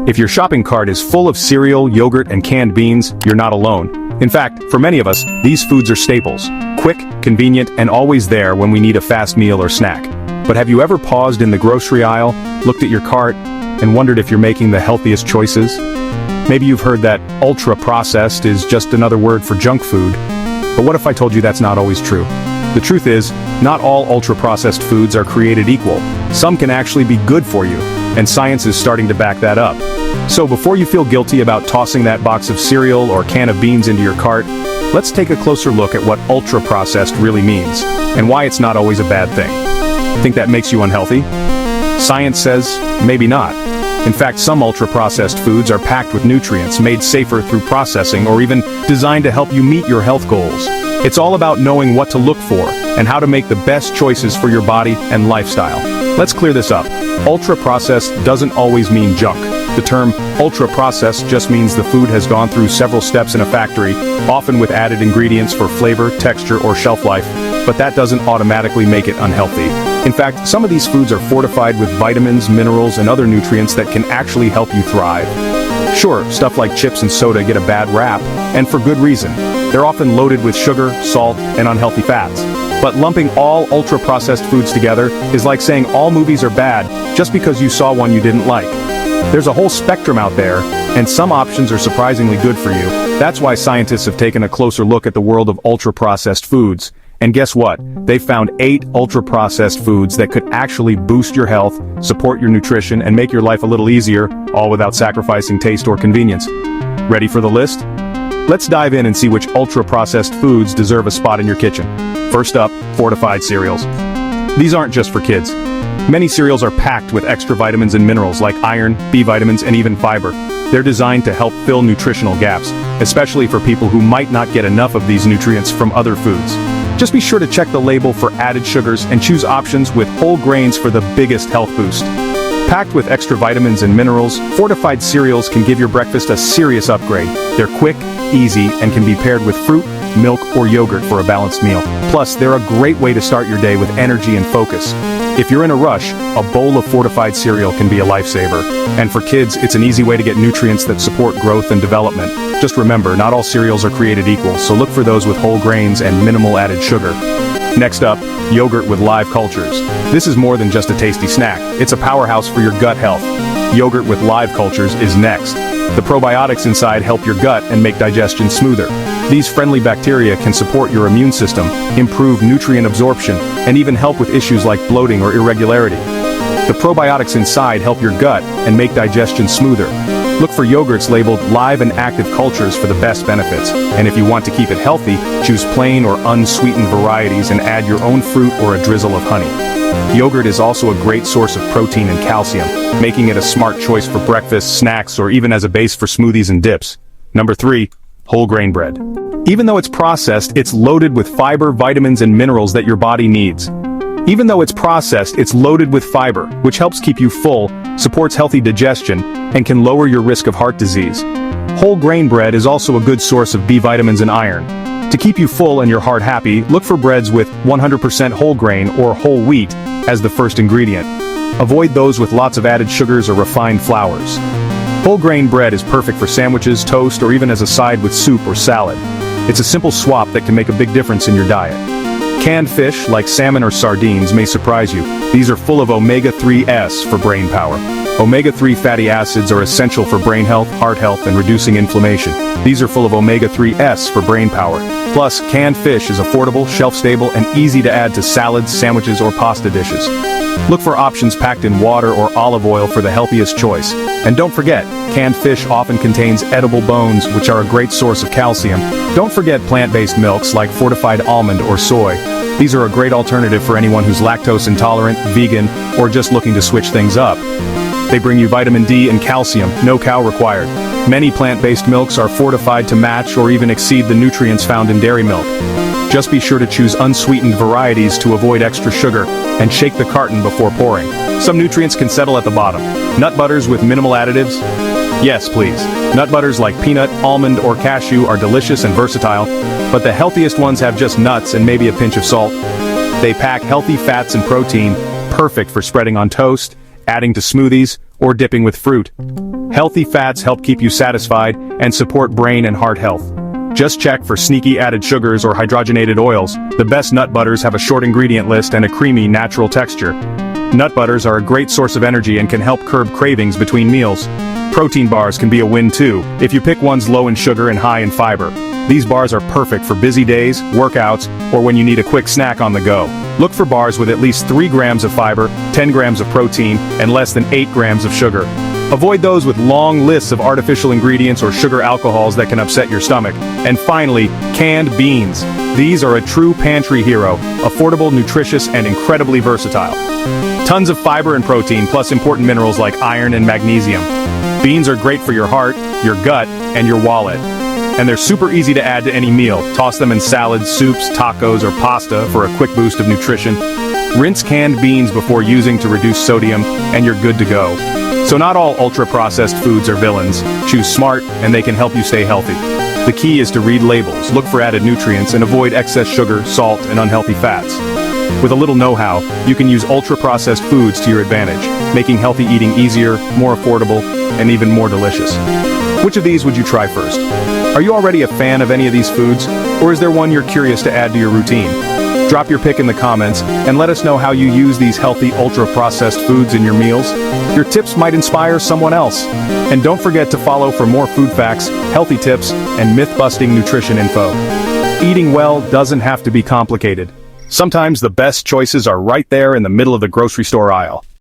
If your shopping cart is full of cereal, yogurt, and canned beans, you're not alone. In fact, for many of us, these foods are staples. Quick, convenient, and always there when we need a fast meal or snack. But have you ever paused in the grocery aisle, looked at your cart, and wondered if you're making the healthiest choices? Maybe you've heard that ultra-processed is just another word for junk food. But what if I told you that's not always true? The truth is, not all ultra-processed foods are created equal. Some can actually be good for you, and science is starting to back that up. So before you feel guilty about tossing that box of cereal or can of beans into your cart, let's take a closer look at what ultra-processed really means, and why it's not always a bad thing. Think that makes you unhealthy? Science says, maybe not. In fact, some ultra-processed foods are packed with nutrients made safer through processing or even designed to help you meet your health goals. It's all about knowing what to look for and how to make the best choices for your body and lifestyle. Let's clear this up. Ultra-processed doesn't always mean junk. The term ultra-processed just means the food has gone through several steps in a factory, often with added ingredients for flavor, texture, or shelf life, but that doesn't automatically make it unhealthy. In fact, some of these foods are fortified with vitamins, minerals, and other nutrients that can actually help you thrive. Sure, stuff like chips and soda get a bad rap, and for good reason. They're often loaded with sugar, salt, and unhealthy fats. But lumping all ultra-processed foods together is like saying all movies are bad just because you saw one you didn't like. There's a whole spectrum out there, and some options are surprisingly good for you. That's why scientists have taken a closer look at the world of ultra-processed foods. And guess what? They found 8 ultra-processed foods that could actually boost your health, support your nutrition, and make your life a little easier, all without sacrificing taste or convenience. Ready for the list? Let's dive in and see which ultra-processed foods deserve a spot in your kitchen. First up, fortified cereals. These aren't just for kids. Many cereals are packed with extra vitamins and minerals like iron, B vitamins, and even fiber. They're designed to help fill nutritional gaps, especially for people who might not get enough of these nutrients from other foods. Just be sure to check the label for added sugars and choose options with whole grains for the biggest health boost. Packed with extra vitamins and minerals, fortified cereals can give your breakfast a serious upgrade. They're quick, easy, and can be paired with fruit, milk, or yogurt for a balanced meal. Plus, they're a great way to start your day with energy and focus. If you're in a rush, a bowl of fortified cereal can be a lifesaver. And for kids, it's an easy way to get nutrients that support growth and development. Just remember, not all cereals are created equal, so look for those with whole grains and minimal added sugar. Next up, yogurt with live cultures. This is more than just a tasty snack. It's a powerhouse for your gut health. Yogurt with live cultures is next. The probiotics inside help your gut and make digestion smoother. These friendly bacteria can support your immune system, improve nutrient absorption, and even help with issues like bloating or irregularity. The probiotics inside help your gut and make digestion smoother. Look for yogurts labeled live and active cultures for the best benefits. And if you want to keep it healthy, choose plain or unsweetened varieties and add your own fruit or a drizzle of honey. Yogurt is also a great source of protein and calcium, making it a smart choice for breakfast, snacks, or even as a base for smoothies and dips. Number 3. Whole grain bread. Even though it's processed, it's loaded with fiber, vitamins, and minerals that your body needs. Even though it's processed, it's loaded with fiber, which helps keep you full, supports healthy digestion, and can lower your risk of heart disease. Whole grain bread is also a good source of B vitamins and iron. To keep you full and your heart happy, look for breads with 100% whole grain or whole wheat as the first ingredient. Avoid those with lots of added sugars or refined flours. Whole grain bread is perfect for sandwiches, toast, or even as a side with soup or salad. It's a simple swap that can make a big difference in your diet. Canned fish, like salmon or sardines, may surprise you. These are full of omega-3s for brain power. Omega-3 fatty acids are essential for brain health, heart health, and reducing inflammation. These are full of omega-3s for brain power. Plus, canned fish is affordable, shelf-stable, and easy to add to salads, sandwiches, or pasta dishes. Look for options packed in water or olive oil for the healthiest choice. And don't forget, canned fish often contains edible bones, which are a great source of calcium. Don't forget plant-based milks like fortified almond or soy. These are a great alternative for anyone who's lactose intolerant, vegan, or just looking to switch things up. They bring you vitamin D and calcium, no cow required. Many plant-based milks are fortified to match or even exceed the nutrients found in dairy milk. Just be sure to choose unsweetened varieties to avoid extra sugar, and shake the carton before pouring. Some nutrients can settle at the bottom. Nut butters with minimal additives? Yes, please. Nut butters like peanut, almond, or cashew are delicious and versatile, but the healthiest ones have just nuts and maybe a pinch of salt. They pack healthy fats and protein, perfect for spreading on toast, adding to smoothies, or dipping with fruit. Healthy fats help keep you satisfied and support brain and heart health. Just check for sneaky added sugars or hydrogenated oils. The best nut butters have a short ingredient list and a creamy, natural texture. Nut butters are a great source of energy and can help curb cravings between meals. Protein bars can be a win too, if you pick ones low in sugar and high in fiber. These bars are perfect for busy days, workouts, or when you need a quick snack on the go. Look for bars with at least 3 grams of fiber, 10 grams of protein, and less than 8 grams of sugar. Avoid those with long lists of artificial ingredients or sugar alcohols that can upset your stomach. And finally, canned beans. These are a true pantry hero, affordable, nutritious, and incredibly versatile. Tons of fiber and protein, plus important minerals like iron and magnesium. Beans are great for your heart, your gut, and your wallet. And they're super easy to add to any meal. Toss them in salads, soups, tacos, or pasta for a quick boost of nutrition. Rinse canned beans before using to reduce sodium, and you're good to go. So not all ultra-processed foods are villains. Choose smart, and they can help you stay healthy. The key is to read labels, look for added nutrients, and avoid excess sugar, salt, and unhealthy fats. With a little know-how, you can use ultra-processed foods to your advantage, making healthy eating easier, more affordable, and even more delicious. Which of these would you try first? Are you already a fan of any of these foods, or is there one you're curious to add to your routine? Drop your pick in the comments, and let us know how you use these healthy, ultra-processed foods in your meals. Your tips might inspire someone else. And don't forget to follow for more food facts, healthy tips, and myth-busting nutrition info. Eating well doesn't have to be complicated. Sometimes the best choices are right there in the middle of the grocery store aisle.